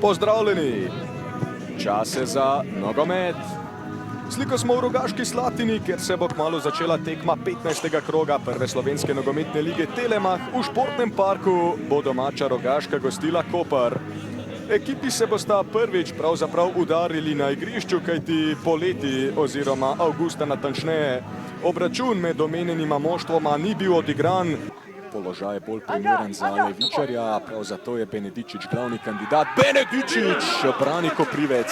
Pozdravljeni! Čas je za nogomet. Sliko smo v Rogaški Slatini, kjer se bo kmalu začela tekma 15. kroga prve slovenske nogometne lige Telemach. V športnem parku bo domača Rogaška gostila Koper. Ekipi se bosta prvič pravzaprav udarili na igrišču, kajti poleti oziroma avgusta natančneje obračun med omenjenima moštvoma ni bil odigran. Položaj je bolj primeren za levičarja, prav zato je Benedičič glavni kandidat. Benedičič brani Koprivec.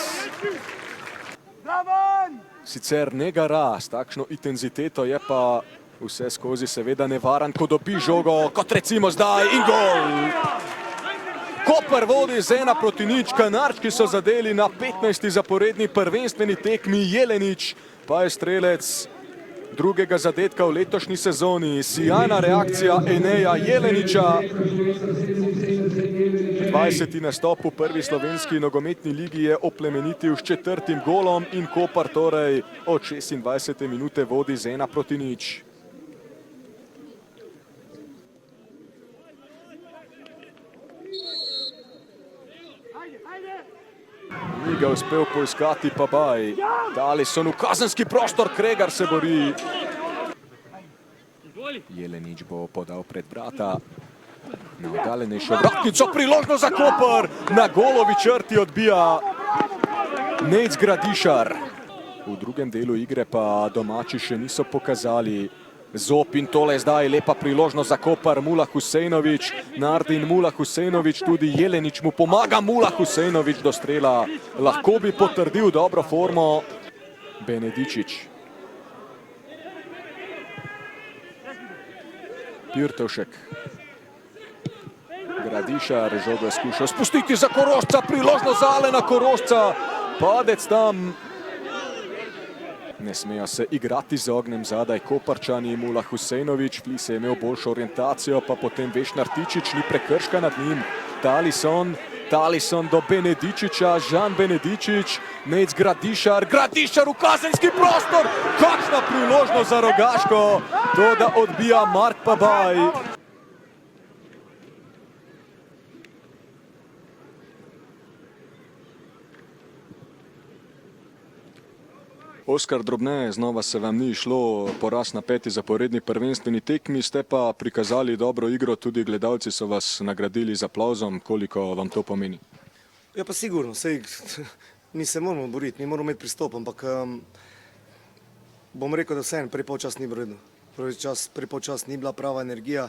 Sicer ne gara s takšno intenziteto, je pa vse skozi seveda nevaren, ko dobi žogo, kot recimo zdaj, in gol! Koper vodi z 1-0, Kanarčki so zadeli na 15. zaporedni prvenstveni tekmi, Jelenič pa je strelec drugega zadetka v letošnji sezoni. Sijajna reakcija Eneja Jeleniča. 20. nastop v prvi slovenski nogometni ligi je oplemenitil s 4. golom in Koper torej od 26. minute vodi z 1-0. Ni ga uspel poiskati pa Baj. Dali so v kazenski prostor, Kregar se bori. Jelenič bo podal pred vrata. Na oddaljenejšo vratnico, priložnost za Koper. Na golovi črti odbija Nejc Gradišar. V drugem delu igre pa domači še niso pokazali zob in tole zdaj lepa priložnost za Koper. Mula Husejnović, Nardin Mula Husejnović, tudi Jelenič mu pomaga. Mula Husejnović do strela. Lahko bi potrdil dobro formo Benedičič. Pirtovšek. Gradišar, žogo je skušal spustiti za Korošca, priložnost za Alena Korošca. Padec tam. Ne smejo se igrati z ognjem zadaj Koparčani. Mula Husejnović, Flis je imel boljšo orientacijo, pa potem Vešnar Tičić, ni prekrška nad njim. Talison do Benedičiča, Žan Benedičič, Nejc Gradišar, Gradišar v kazenski prostor. Kakšna priložnost za Rogaško, to da odbija Mark Pabaj. Oskar Drobne, znova se vam ni išlo, poraz na 5. zaporedni prvenstveni tekmi, ste pa prikazali dobro igro, tudi gledalci so vas nagradili z aplavzom. Koliko vam to pomeni? Ja, pa sigurno, sej mi se moramo boriti, mi moramo imeti pristop, ampak bom rekel, da vseeno prvi polčas ni bilo redno. Prvi polčas ni bila prava energija,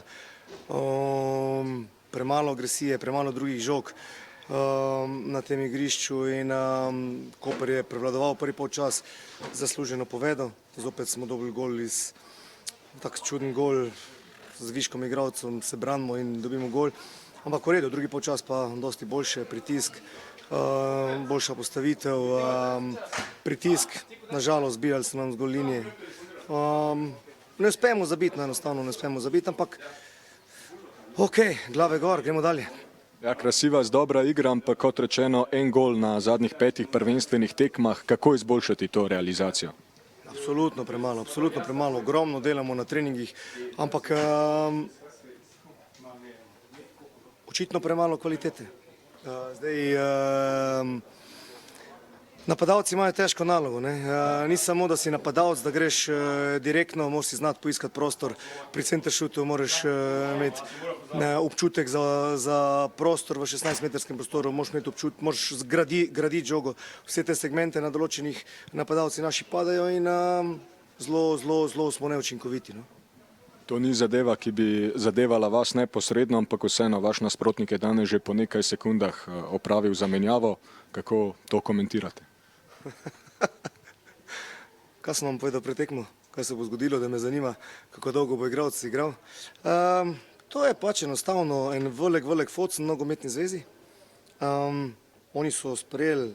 premalo agresije, premalo drugih žog na tem igrišču in Koper je prevladoval prvi polčas, zasluženo povedal. Zopet smo dobili gol iz tak čuden gol, z viškom igralcem se branimo in dobimo gol. Ampak v redu, drugi polčas pa dosti boljše, pritisk, boljša postavitev, pritisk, nažalost zbijali so nam z gol linije. Ne uspemo zabiti, enostavno ne uspemo zabiti, ampak ok, glave gor, gremo dalje. Ja, krasiva, dobra igra, ampak kot rečeno, en gol na zadnjih 5 prvenstvenih tekmah. Kako izboljšati to realizacijo? Absolutno premalo. Ogromno delamo na treningih, ampak očitno premalo kvalitete. Napadalci imajo težko nalogo. Ni samo, da si napadalec, da greš direktno, moraš si znati poiskati prostor. Pri centeršutu moraš imeti občutek za prostor v 16-metrskem prostoru, moraš imeti občutek, moraš graditi žogo. Vse te segmente na določenih napadalci naši padajo in zelo smo neučinkoviti. To ni zadeva, ki bi zadevala vas neposredno, ampak vseeno vaš nasprotnik je danes že po nekaj sekundah opravil zamenjavo. Kako to komentirate? Kaj sem vam povedal pred tekmo? Kaj se bo zgodilo, da me zanima, kako dolgo bo igralec igral? To je pač enostavno en velik foc na nogometni zvezi. Oni so sprejeli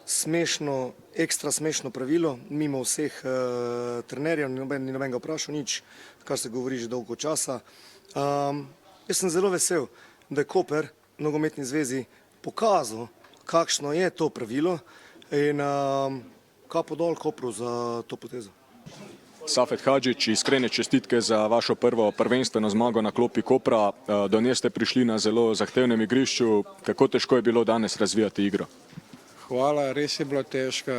smešno, ekstra smešno pravilo, mimo vseh trenerjev, ni noben ga vprašal nič, kar se govori že dolgo časa. Jaz sem zelo vesel, da je Koper nogometni zvezi pokazal, kakšno je to pravilo in kapo dol Kopru za to potezo. Safet Hadžić, iskrene čestitke za vašo prvo prvenstveno zmago na klopi Kopra. Do nje ste prišli na zelo zahtevnem igrišču. Kako težko je bilo danes razvijati igro? Hvala, res je bilo težko,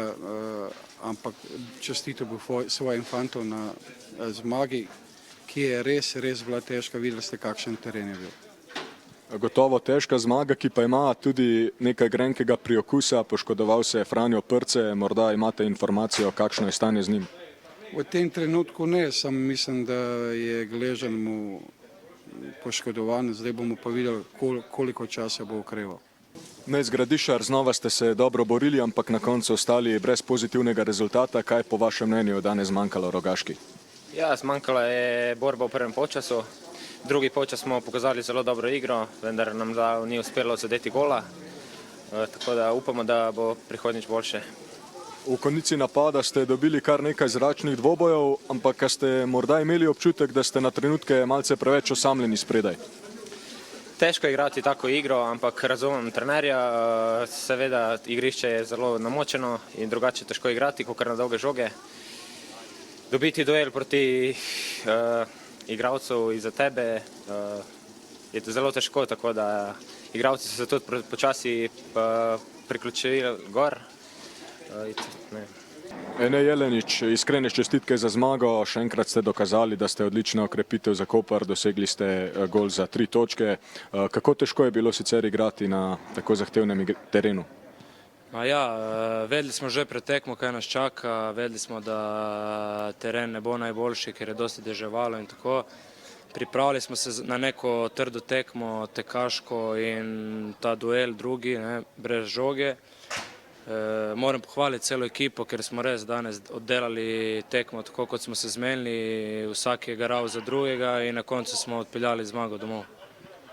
ampak čestitev bi svojim fantom na zmagi, ki je res bila težka. Videli ste, kakšen teren je bil. Gotovo težka zmaga, ki pa ima tudi nekaj grenkega priokusa. Poškodoval se je Franjo Prce, morda imate informacijo, kakšno je stanje z njim? V tem trenutku ne, samo mislim, da je Gležan mu poškodovan, zdaj bomo pa videli, koliko časa bo okreval. Nejc Gradišar, znova ste se dobro borili, ampak na koncu ostali brez pozitivnega rezultata. Kaj po vašem mnenju danes zmanjkalo Rogaški? Ja, zmanjkala je borba v prvem polčasu. Drugi polčas smo pokazali zelo dobro igro, vendar nam ni uspelo zadeti gola. Tako da upamo, da bo prihodnjič boljše. V konici napada ste dobili kar nekaj zračnih dvobojev, ampak ste morda imeli občutek, da ste na trenutke malce preveč osamljeni spredaj? Težko je igrati tako igro, ampak razumem trenerja. Seveda igrišče je zelo namočeno in drugače težko igrati, kot na dolge žoge. Dobiti duel proti igralcu iza tebe je zelo težko, tako da igralci so se tudi počasi priključili gor. Ene Jelenič, iskrene čestitke za zmago. Še enkrat ste dokazali, da ste odlična okrepitev za Koper, dosegli ste gol za 3 točke. Kako težko je bilo sicer igrati na tako zahtevnem terenu? Vedeli smo že pred tekmo, kaj nas čaka, vedeli smo, da teren ne bo najboljši, ker je dosti deževalo in tako. Pripravili smo se na neko trdo tekmo, tekaško in ta duel drugi, brez žoge. Moram pohvaliti celo ekipo, ker smo res danes oddelali tekmo tako, kot smo se zmenili, vsak je garal za drugega in na koncu smo odpeljali zmago domov.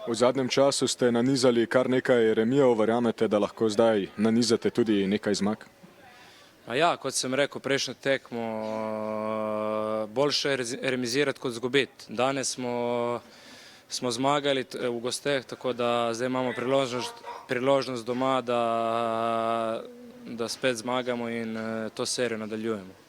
V zadnjem času ste nanizali kar nekaj remijev, verjamete, da lahko zdaj nanizate tudi nekaj zmag? Kot sem rekel, prejšnjo tekmo, boljše je remizirati kot izgubiti. Danes smo zmagali v gosteh, tako da zdaj imamo priložnost doma, da spet zmagamo in to serijo nadaljujemo.